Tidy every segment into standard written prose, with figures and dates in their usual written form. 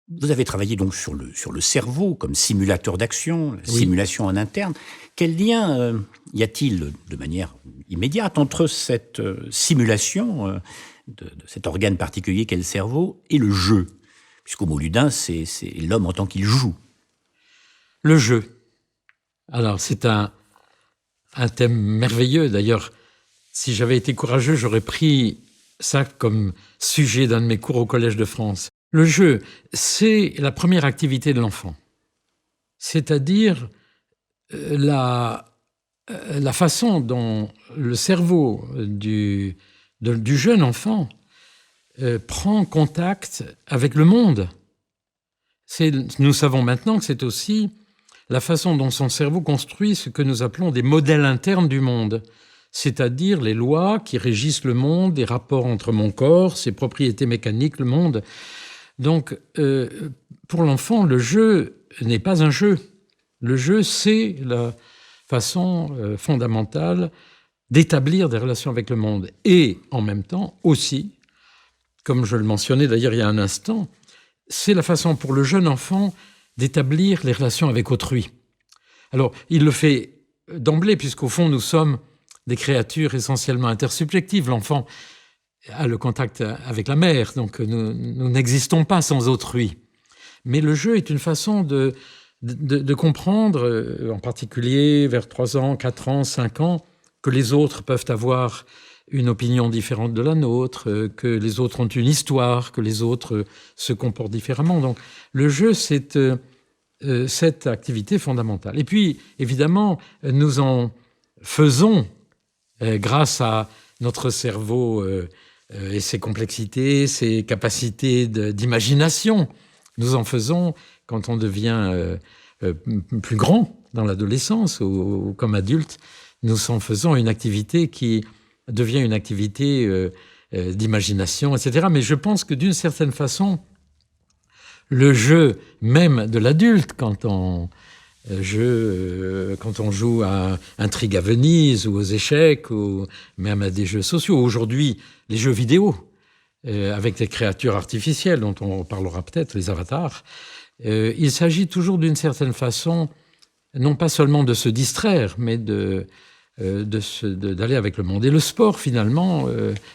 Vous avez travaillé donc sur le cerveau comme simulateur d'action, la Oui. simulation en interne. Quel lien y a-t-il de manière immédiate entre cette simulation de cet organe particulier qu'est le cerveau et le jeu? Puisqu'au mot ludin, c'est l'homme en tant qu'il joue. Le jeu. Alors, c'est un thème merveilleux. D'ailleurs, si j'avais été courageux, j'aurais pris ça comme sujet d'un de mes cours au Collège de France. Le jeu, c'est la première activité de l'enfant. C'est-à-dire la façon dont le cerveau du jeune enfant prend contact avec le monde. Nous savons maintenant que c'est aussi la façon dont son cerveau construit ce que nous appelons des modèles internes du monde, c'est-à-dire les lois qui régissent le monde, les rapports entre mon corps, ses propriétés mécaniques, le monde. Donc, pour l'enfant, le jeu n'est pas un jeu. Le jeu, c'est la façon fondamentale d'établir des relations avec le monde. Et, en même temps, aussi, comme je le mentionnais d'ailleurs il y a un instant, c'est la façon pour le jeune enfant d'établir les relations avec autrui. Alors, il le fait d'emblée, puisqu'au fond, nous sommes des créatures essentiellement intersubjectives. L'enfant a le contact avec la mère, donc nous n'existons pas sans autrui. Mais le jeu est une façon de comprendre, en particulier vers 3 ans, 4 ans, 5 ans, que les autres peuvent avoir une opinion différente de la nôtre, que les autres ont une histoire, que les autres se comportent différemment. Donc le jeu, c'est cette activité fondamentale. Et puis, évidemment, nous en faisons, grâce à notre cerveau et ses complexités, ses capacités d'imagination, nous en faisons quand on devient plus grand dans l'adolescence ou comme adulte, nous en faisons une activité qui devient une activité d'imagination, etc. Mais je pense que d'une certaine façon, le jeu même de l'adulte, quand on joue à Intrigue à Venise ou aux échecs ou même à des jeux sociaux, aujourd'hui les jeux vidéo avec des créatures artificielles dont on parlera peut-être, les avatars, il s'agit toujours d'une certaine façon non pas seulement de se distraire, mais d'aller avec le monde. Et le sport, finalement,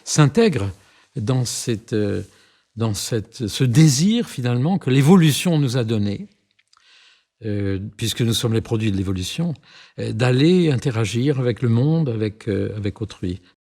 s'intègre dans ce désir, finalement, que l'évolution nous a donné, puisque nous sommes les produits de l'évolution, d'aller interagir avec le monde, avec autrui.